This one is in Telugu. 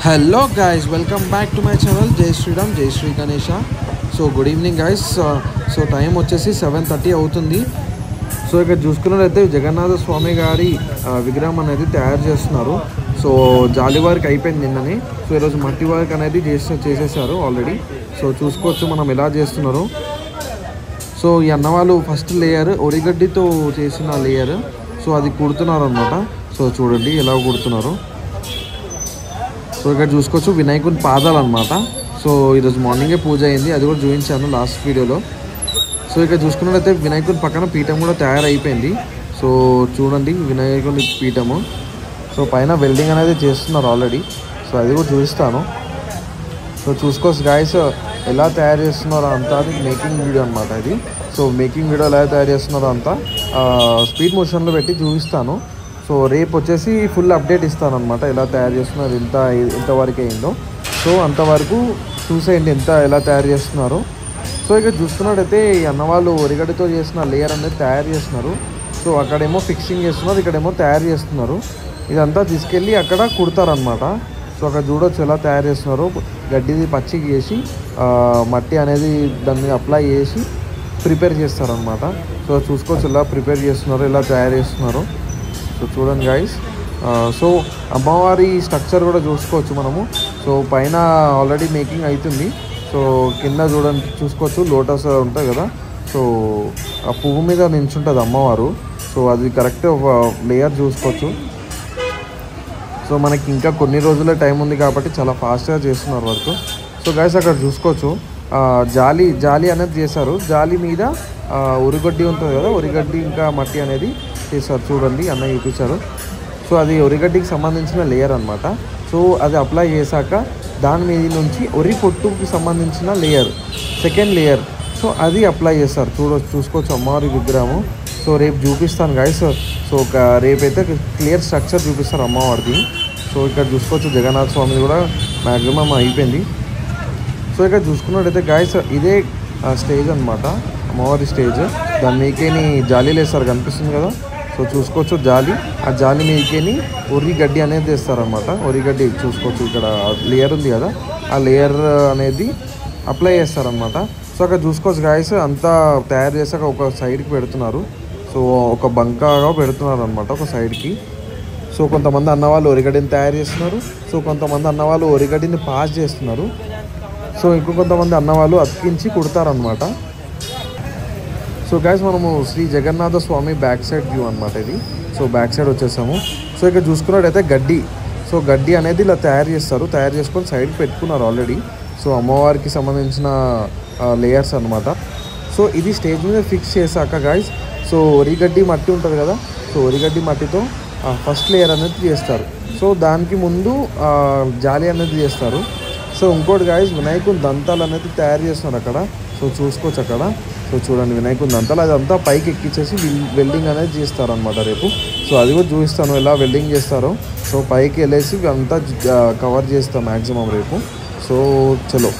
Hello guys, welcome back to my channel Jai Shri Ram, Jai Shri Ganesha. So good evening guys. So time వచ్చేసి 7:30 అవుతుంది. సో ఇక్కడ చూసుకున్నట్లయితే జగన్నాథ స్వామి గారి విగ్రహం అనేది తయారు చేస్తున్నారు. సో జాలి వర్క్ అయిపోయింది నిన్ననే. సో ఈరోజు మట్టి వర్క్ అనేది చేసేసారు ఆల్రెడీ. సో చూసుకోవచ్చు మనం ఎలా చేస్తున్నారు. సో ఈ అన్నవాళ్ళు ఫస్ట్ లేయర్ ఒరిగడ్డితో చేసిన లేయర్. సో అది కుడుతున్నారు అనమాట. సో చూడండి ఎలా కుడుతున్నారు. సో ఇక్కడ చూసుకోవచ్చు వినాయకుని పాదాలు అనమాట. సో ఈరోజు మార్నింగే పూజ అయింది, అది కూడా చూపించాను లాస్ట్ వీడియోలో. సో ఇక్కడ చూసుకున్నట్లయితే వినాయకుని పక్కన పీఠం కూడా తయారైపోయింది. సో చూడండి వినాయకుని పీఠము. సో పైన వెల్డింగ్ అనేది చేస్తున్నారు ఆల్రెడీ. సో అది కూడా చూపిస్తాను. సో చూసుకోవచ్చు గాయస్ ఎలా తయారు చేస్తున్నారో అంతా, అది మేకింగ్ వీడియో అనమాట ఇది. సో మేకింగ్ వీడియో ఎలా తయారు చేస్తున్నారో అంతా స్పీడ్ మోషన్లో పెట్టి చూపిస్తాను. సో రేపు వచ్చేసి ఫుల్ అప్డేట్ ఇస్తాను అనమాట, ఎలా తయారు చేస్తున్నారు, ఎంతవరకు అయిందో. సో అంతవరకు చూసేయండి ఎలా తయారు చేస్తున్నారు. సో ఇక్కడ చూస్తున్నట్టయితే ఈ అన్నవాళ్ళు ఒరిగడ్డితో చేసిన లేయర్ అనేది తయారు చేస్తున్నారు. సో అక్కడేమో ఫిక్సింగ్ చేస్తున్నారు, ఇక్కడేమో తయారు చేస్తున్నారు. ఇదంతా తీసుకెళ్ళి అక్కడ కుడతారనమాట. సో అక్కడ చూడొచ్చు ఎలా తయారు చేస్తున్నారు. గడ్డిది పచ్చికి చేసి మట్టి అనేది దాని మీద అప్లై చేసి ప్రిపేర్ చేస్తారనమాట. సో చూసుకోవచ్చు ఎలా ప్రిపేర్ చేస్తున్నారు, ఎలా తయారు చేస్తున్నారు. సో చూడండి గైస్. సో అమ్మవారి స్ట్రక్చర్ కూడా చూసుకోవచ్చు మనము. సో పైన ఆల్రెడీ మేకింగ్ అవుతుంది. సో కింద చూసుకోవచ్చు లోటస్ ఉంటుంది కదా. సో ఆ పువ్వు మీద నించుంటుంది అమ్మవారు. సో అది కరెక్ట్ ఒక లేయర్ చూసుకోవచ్చు. సో మనకి ఇంకా కొన్ని రోజులే టైం ఉంది కాబట్టి చాలా ఫాస్ట్గా చేస్తున్నారు వర్క్. సో గైస్ అక్కడ చూసుకోవచ్చు జాలి అనేది చేశారు. జాలి మీద ఉరిగడ్డి ఉంటుంది కదా, ఉరిగడ్డి ఇంకా మట్టి అనేది చేశారు. చూడండి అన్న చూపించారు. సో అది ఉరిగడ్డికి సంబంధించిన లేయర్ అనమాట. సో అది అప్లై చేశాక దాని మీద నుంచి ఒరి పొట్టుకి సంబంధించిన లేయర్, సెకండ్ లేయర్. సో అది అప్లై చేస్తారు. చూసుకోవచ్చు అమ్మవారి విగ్రహము. సో రేపు చూపిస్తాను గైస్. సో రేపైతే క్లియర్ స్ట్రక్చర్ చూపిస్తారు అమ్మవారిది. సో ఇక్కడ చూసుకోవచ్చు జగన్నాథ స్వామిది కూడా మ్యాక్సిమం అయిపోయింది. సో ఇక్కడ చూసుకున్నట్టయితే గైస్ ఇదే స్టేజ్ అనమాట, అమ్మవారి స్టేజ్. దాని మీకేని జాలీలు వేస్తారు కనిపిస్తుంది కదా. సో చూసుకోవచ్చు జాలి, ఆ జాలి మీకేని ఒరిగడ్డి అనేది వేస్తారనమాట. ఒరిగడ్డి చూసుకోవచ్చు ఇక్కడ లేయర్ ఉంది కదా, ఆ లేయర్ అనేది అప్లై చేస్తారనమాట. సో అక్కడ చూసుకోవచ్చు గాయస్ అంతా తయారు చేశాక ఒక సైడ్కి పెడుతున్నారు. సో ఒక బంకాగా పెడుతున్నారు అనమాట ఒక సైడ్కి. సో కొంతమంది అన్నవాళ్ళు ఒరిగడ్డిని తయారు చేస్తున్నారు. సో కొంతమంది అన్నవాళ్ళు ఒరిగడ్డిని పాస్ చేస్తున్నారు. సో ఇంకొంతమంది అన్నవాళ్ళు అతికించి కుడతారనమాట. సో గైస్ మనము శ్రీ జగన్నాథ స్వామి బ్యాక్ సైడ్ వ్యూ అనమాట ఇది. సో బ్యాక్ సైడ్ వచ్చేసాము. సో ఇక్కడ చూసుకున్నట్టయితే గడ్డి. సో గడ్డి అనేది ఇలా తయారు చేస్తారు, తయారు చేసుకొని సైడ్కి పెట్టుకున్నారు ఆల్రెడీ. సో అమ్మవారికి సంబంధించిన లేయర్స్ అనమాట. సో ఇది స్టేజ్ మీద ఫిక్స్ చేశాక గాయస్, సో ఒరిగడ్డి మట్టి ఉంటుంది కదా, సో ఒరిగడ్డి మట్టితో ఫస్ట్ లేయర్ అనేది చేస్తారు. సో దానికి ముందు జాలి అనేది చేస్తారు. సో ఇంకోటి గాయస్ వినాయకుని దంతాలు అనేది తయారు చేస్తున్నారు అక్కడ. సో చూసుకోవచ్చు అక్కడ. సో చూడండి వినాయకుని దంతాలు అదంతా పైకి ఎక్కించేసి వెల్డింగ్ అనేది చేస్తారనమాట రేపు. సో అది కూడా చూపిస్తాను ఎలా వెల్డింగ్ చేస్తారో. సో పైకి వెళ్ళేసి అంతా కవర్ చేస్తాం మ్యాక్సిమం రేపు. సో చలో.